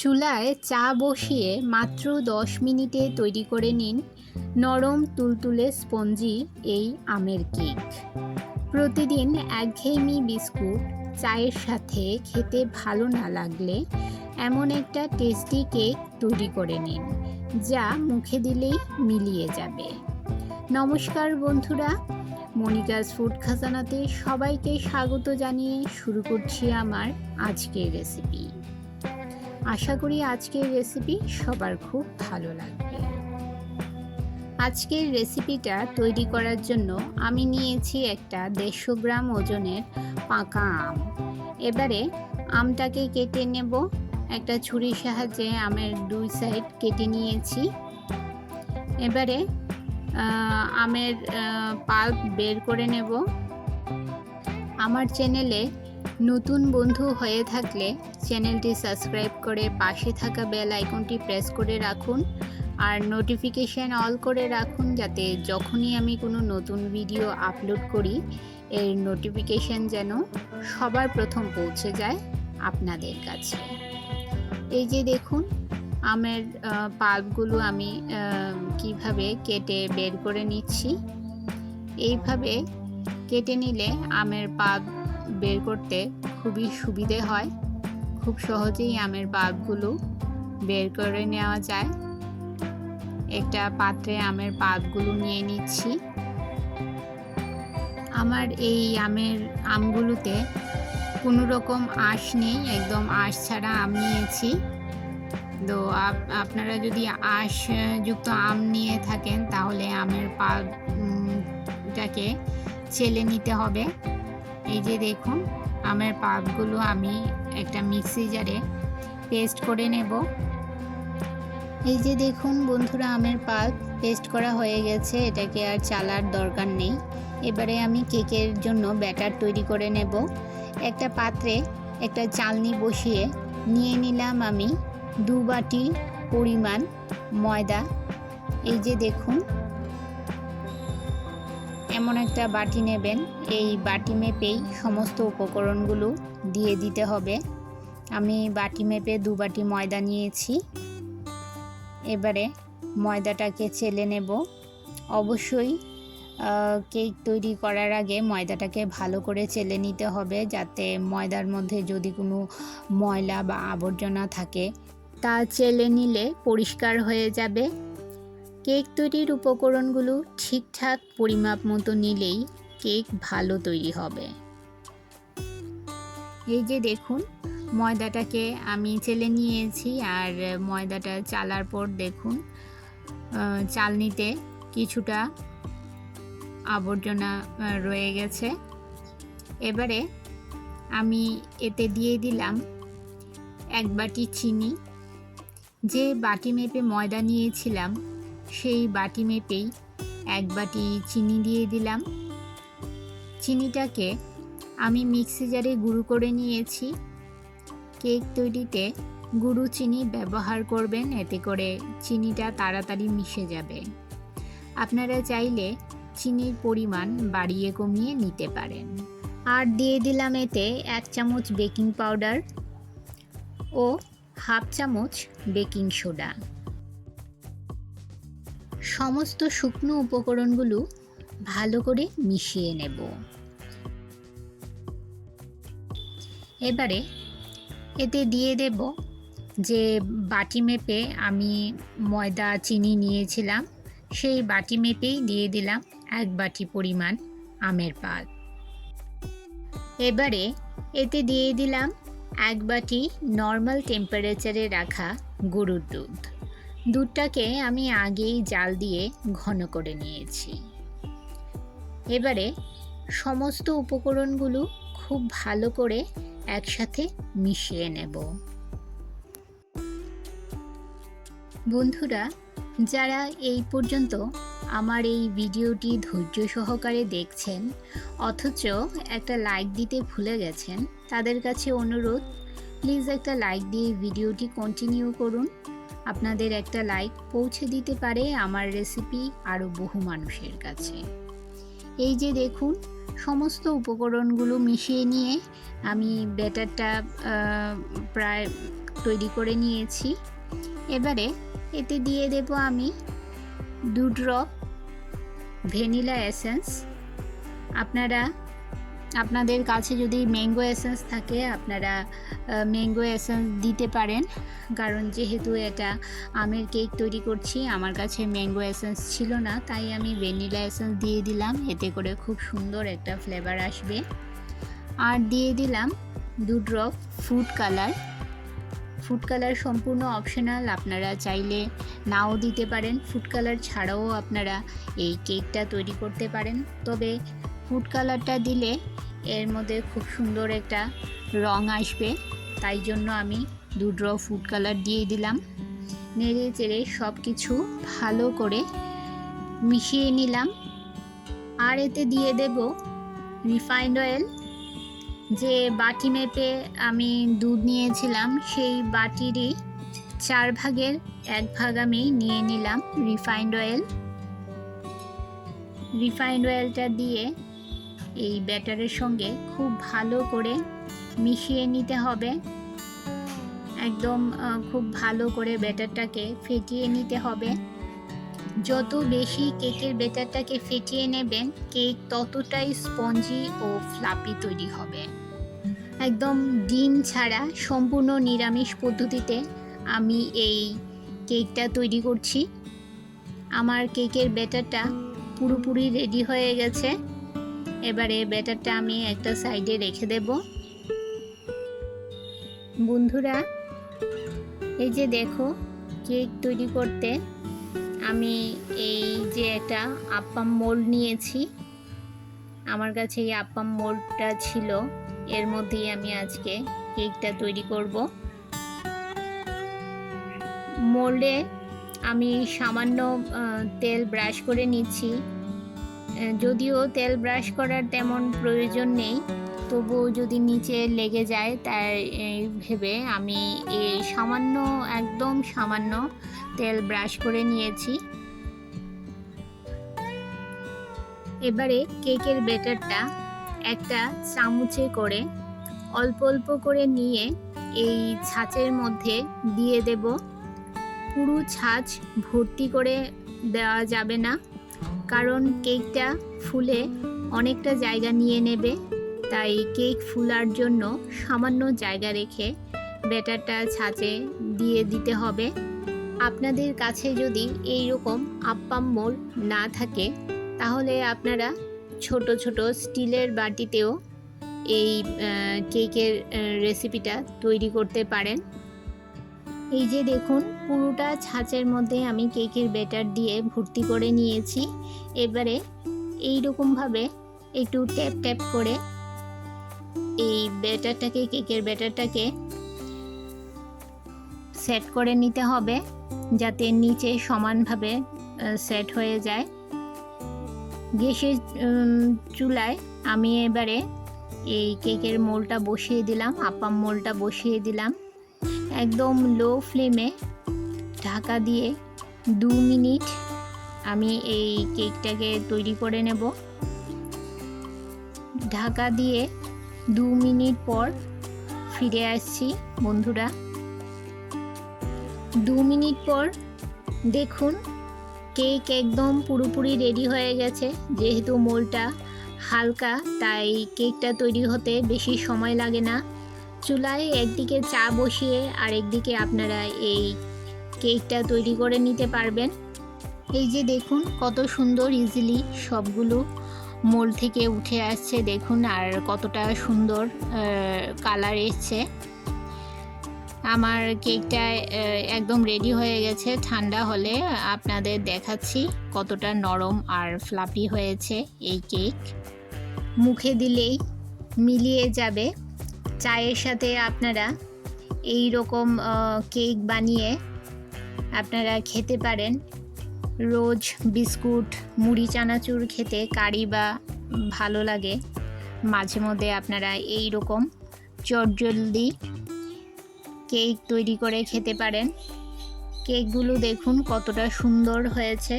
চুলায় চা বসিয়ে মাত্র 10 মিনিটে তৈরি করে নিন নরম তুলতুলে স্পঞ্জি এই আমের কেক। প্রতিদিন একঘেয়েমি বিস্কুট চায়ের সাথে খেতে ভালো না লাগলে এমন একটা টেস্টি কেক তৈরি করে নিন, যা মুখে দিলেই মিলিয়ে যাবে। নমস্কার বন্ধুরা, মনিকাস ফুড খাজানাতে সবাইকে স্বাগত জানিয়ে শুরু করছি আমার আজকের রেসিপি। আশা করি আজকের রেসিপি সবার খুব ভালো লাগবে। আজকের রেসিপিটা তৈরি করার জন্য আমি নিয়েছি একটা 150 গ্রাম ওজনের পাকা আম। এবারে আমটাকে কেটে নেব। একটা ছুরির সাহায্যে আমের দুই সাইড কেটে নিয়েছি। এবারে আমের পাল্প বের করে নেব। আমার চ্যানেলে নতুন বন্ধু হয়ে থাকলে চ্যানেলটি সাবস্ক্রাইব করে পাশে থাকা বেল আইকনটি প্রেস করে রাখুন আর নোটিফিকেশান অল করে রাখুন, যাতে যখনই আমি কোনো নতুন ভিডিও আপলোড করি এর নোটিফিকেশান যেন সবার প্রথম পৌঁছে যায় আপনাদের কাছে। এই যে দেখুন আমের পাল্পগুলো আমি কিভাবে কেটে বের করে নিচ্ছি। এইভাবে কেটে নিলে আমের পাল্প বের করতে খুবই সুবিধে হয়। খুব সহজেই আমের পাল্পগুলো বের করে নেওয়া যায়। একটা পাত্রে আমের পাল্পগুলো নিয়ে নিচ্ছি। আমার এই আমগুলোতে কোনো রকম আঁশ নেই, একদম আঁশ ছাড়া আম নিয়েছি। তো আপনারা যদি আঁশযুক্ত আম নিয়ে থাকেন তাহলে আমের পাল্পটাকে ছেলে নিতে হবে। এই যে দেখুন আমের পাল্পগুলো আমি একটা মিক্সি জারে পেস্ট করে নেব। এই যে দেখুন বন্ধুরা আমের পাল্প পেস্ট করা হয়ে গেছে, এটাকে আর চালার দরকার নেই। এবারে আমি কেকের জন্য ব্যাটার তৈরি করে নেব। একটা পাত্রে একটা চালনি বসিয়ে নিয়ে নিলাম আমি 2 বাটি পরিমাণ ময়দা। এই যে দেখুন এমন একটা বাটি নেবেন, এই বাটি মেপেই সমস্ত উপকরণগুলো দিয়ে দিতে হবে। আমি বাটি মেপে 2 বাটি ময়দা নিয়েছি। এবারে ময়দাটাকে চেলে নেব। অবশ্যই কেক তৈরি করার আগে ময়দাটাকে ভালো করে চেলে নিতে হবে, যাতে ময়দার মধ্যে যদি কোনো ময়লা বা আবর্জনা থাকে তা চেলে নিলে পরিষ্কার হয়ে যাবে। কেক তৈরির উপকরণগুলো ঠিকঠাক পরিমাপ মতো নিলেই কেক ভালো তৈরি হবে। এই যে দেখুন ময়দাটাকে আমি চেলে নিয়েছি, আর ময়দাটা চালার পর দেখুন চালনিতে কিছুটা আবর্জনা রয়ে গেছে। এবারে আমি এতে দিয়ে দিলাম 1 বাটি চিনি। যে বাটি মেপে ময়দা নিয়েছিলাম সেই বাটি মেপেই 1 বাটি চিনি দিয়ে দিলাম। চিনিটাকে আমি মিক্সি জারে গুঁড়ো করে নিয়েছি। কেক তৈরিতে গুঁড়ো চিনি ব্যবহার করবেন, এতে করে চিনিটা তাড়াতাড়ি মিশে যাবে। আপনারা চাইলে চিনির পরিমাণ বাড়িয়ে কমিয়ে নিতে পারেন। আর দিয়ে দিলাম এতে 1 চামচ বেকিং পাউডার ও 1/2 চামচ বেকিং সোডা। সমস্ত শুকনো উপকরণগুলো ভালো করে মিশিয়ে নেব। এবারে এতে দিয়ে দেব যে বাটি মেপে আমি ময়দা চিনি নিয়েছিলাম, সেই বাটি মেপেই দিয়ে দিলাম 1 বাটি পরিমাণ আমের পাল্প। এবারে এতে দিয়ে দিলাম 1 বাটি নর্মাল টেম্পারেচারে রাখা গরুর দুধ। দুধটাকে আমি আগেই জাল দিয়ে ঘন করে নিয়েছি। এবারে সমস্ত উপকরণগুলো খুব ভালো করে একসাথে মিশিয়ে নেব। বন্ধুরা, যারা এই পর্যন্ত আমার এই ভিডিওটি ধৈর্য সহকারে দেখছেন অথচ একটা লাইক দিতে ভুলে গেছেন, তাদের কাছে অনুরোধ, প্লিজ একটা লাইক দিয়ে ভিডিওটি কন্টিনিউ করুন। আপনাদের একটা লাইক পৌঁছে দিতে পারে আমার রেসিপি আরও বহু মানুষের কাছে। এই যে দেখুন সমস্ত উপকরণগুলো মিশিয়ে নিয়ে আমি ব্যাটারটা প্রায় তৈরি করে নিয়েছি। এবারে এতে দিয়ে দেব আমি 2 ড্রপ ভ্যানিলা এসেন্স। আপনাদের কাছে যদি ম্যাঙ্গো এসেন্স থাকে আপনারা ম্যাঙ্গো এসেন্স দিতে পারেন, কারণ যেহেতু এটা আমের কেক তৈরি করছি আমার কাছে ম্যাঙ্গো এসেন্স ছিল না, তাই আমি ভ্যানিলা এসেন্স দিয়ে দিলাম। এতে করে খুব সুন্দর একটা ফ্লেভার আসবে। আর দিয়ে দিলাম 2 drop food colour. Food colour সম্পূর্ণ অপশনাল, আপনারা চাইলে নাও দিতে পারেন। ফুড কালার ছাড়াও আপনারা এই কেকটা তৈরি করতে পারেন, তবে ফুড কালারটা দিলে এর মধ্যে খুব সুন্দর একটা রং আসবে, তাই জন্য আমি 2 ড্রপ ফুড কালার দিয়ে দিলাম। নেড়ে চেড়ে সব কিছু ভালো করে মিশিয়ে নিলাম। আর এতে দিয়ে দেব রিফাইন্ড অয়েল। যে বাটি মেপে আমি দুধ নিয়েছিলাম সেই বাটিরই 4 ভাগের 1 ভাগ আমি নিয়ে নিলাম রিফাইন্ড অয়েল। রিফাইন্ড অয়েলটা দিয়ে এই ব্যাটারের সঙ্গে খুব ভালো করে মিশিয়ে নিতে হবে। একদম খুব ভালো করে ব্যাটারটাকে ফেটিয়ে নিতে হবে। যত বেশি কেকের ব্যাটারটাকে ফেটিয়ে নেবেন কেক ততটাই স্পঞ্জি ও ফ্লাপি তৈরি হবে। একদম ডিম ছাড়া সম্পূর্ণ নিরামিষ পদ্ধতিতে আমি এই কেকটা তৈরি করছি। আমার কেকের ব্যাটারটা পুরোপুরি রেডি হয়ে গেছে। এবারে ব্যাটারটা আমি একটা সাইডে রেখে দেব। বন্ধুরা এই যে দেখো, কেক তৈরি করতে আমি এই যে একটা আপ্পাম মোল্ড নিয়েছি। আমার কাছে এই আপ্পাম মোল্ডটা ছিল, এর মধ্যেই আমি আজকে কেকটা তৈরি করব। মোল্ডে আমি সামান্য তেল ব্রাশ করে নিচ্ছি। যদিও তেল ব্রাশ করার তেমন প্রয়োজন নেই, তবুও যদি নিচে লেগে যায় তাই ভেবে আমি এই সামান্য একদম সামান্য তেল ব্রাশ করে নিয়েছি। এবারে কেকের ব্যাটারটা একটা চামচে করে অল্প অল্প করে নিয়ে এই ছাঁচের মধ্যে দিয়ে দেব। পুরো ছাঁচ ভর্তি করে দেওয়া যাবে না, কারণ কেকটা ফুলে অনেকটা জায়গা নিয়ে নেবে, তাই কেক ফুলার জন্য সামান্য জায়গা রেখে ব্যাটারটা ছাঁচে দিয়ে দিতে হবে। আপনাদের কাছে যদি এই রকম আপ্পাম মোল্ড না থাকে তাহলে আপনারা ছোট ছোট স্টিলের বাটিতেও এই কেকের রেসিপিটা তৈরি করতে পারেন। এই যে দেখুন পুরোটা ছাঁচের মধ্যে আমি কেকের ব্যাটার দিয়ে ভর্তি করে নিয়েছি। এবারে এই রকমভাবে একটু ট্যাপ ট্যাপ করে এই ব্যাটারটাকে কেকের ব্যাটারটাকে সেট করে নিতে হবে, যাতে নিচে সমানভাবে সেট হয়ে যায়। গ্যাসের চুলায় আমি এবারে এই কেকের মোল্ডটা বসিয়ে দিলাম, আপ্পাম মোল্ডটা বসিয়ে দিলাম। একদম লো ফ্লেমে ঢাকা দিয়ে 2 মিনিট আমি এই কেকটাকে তৈরি করে নেব। ঢাকা দিয়ে 2 মিনিট পর ফিরে আসছি বন্ধুরা। 2 মিনিট পর দেখুন কেক একদম পুরোপুরি রেডি হয়ে গেছে। যেহেতু মোল্ডটা হালকা তাই কেকটা তৈরি হতে বেশি সময় লাগে না। চুলায় একদিকে চা বসিয়ে আর একদিকে আপনারা এই কেকটা তৈরি করে নিতে পারবেন। এই যে দেখুন কত সুন্দর ইজিলি সবগুলো মোল্ড থেকে উঠে আসছে, দেখুন আর কতটা সুন্দর কালার এসছে। আমার কেকটা একদম রেডি হয়ে গেছে। ঠান্ডা হলে আপনাদের দেখাচ্ছি কতটা নরম আর ফ্লাফি হয়েছে এই কেক। মুখে দিলেই মিলিয়ে যাবে। চায়ের সাথে আপনারা এই রকম কেক বানিয়ে আপনারা খেতে পারেন। রোজ বিস্কুট মুড়ি চানাচুর খেতে কারি বা ভালো লাগে, মাঝে মধ্যে আপনারা এই রকম চটজলদি কেক তৈরি করে খেতে পারেন। কেকগুলো দেখুন কতটা সুন্দর হয়েছে।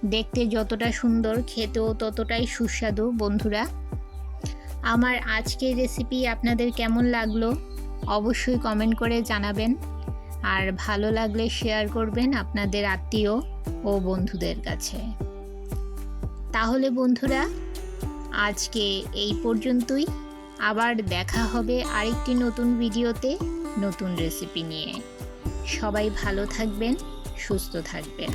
দেখতে যতটা সুন্দর খেতেও ততটাই সুস্বাদু বন্ধুরা। আমার আজকের রেসিপি আপনাদের কেমন লাগলো অবশ্যই কমেন্ট করে জানাবেন, আর ভালো লাগলে শেয়ার করবেন আপনাদের আত্মীয় ও বন্ধুদের কাছে। তাহলে বন্ধুরা আজকে এই পর্যন্তই, আবার দেখা হবে আরেকটি নতুন ভিডিওতে নতুন রেসিপি নিয়ে। সবাই ভালো থাকবেন, সুস্থ থাকবেন।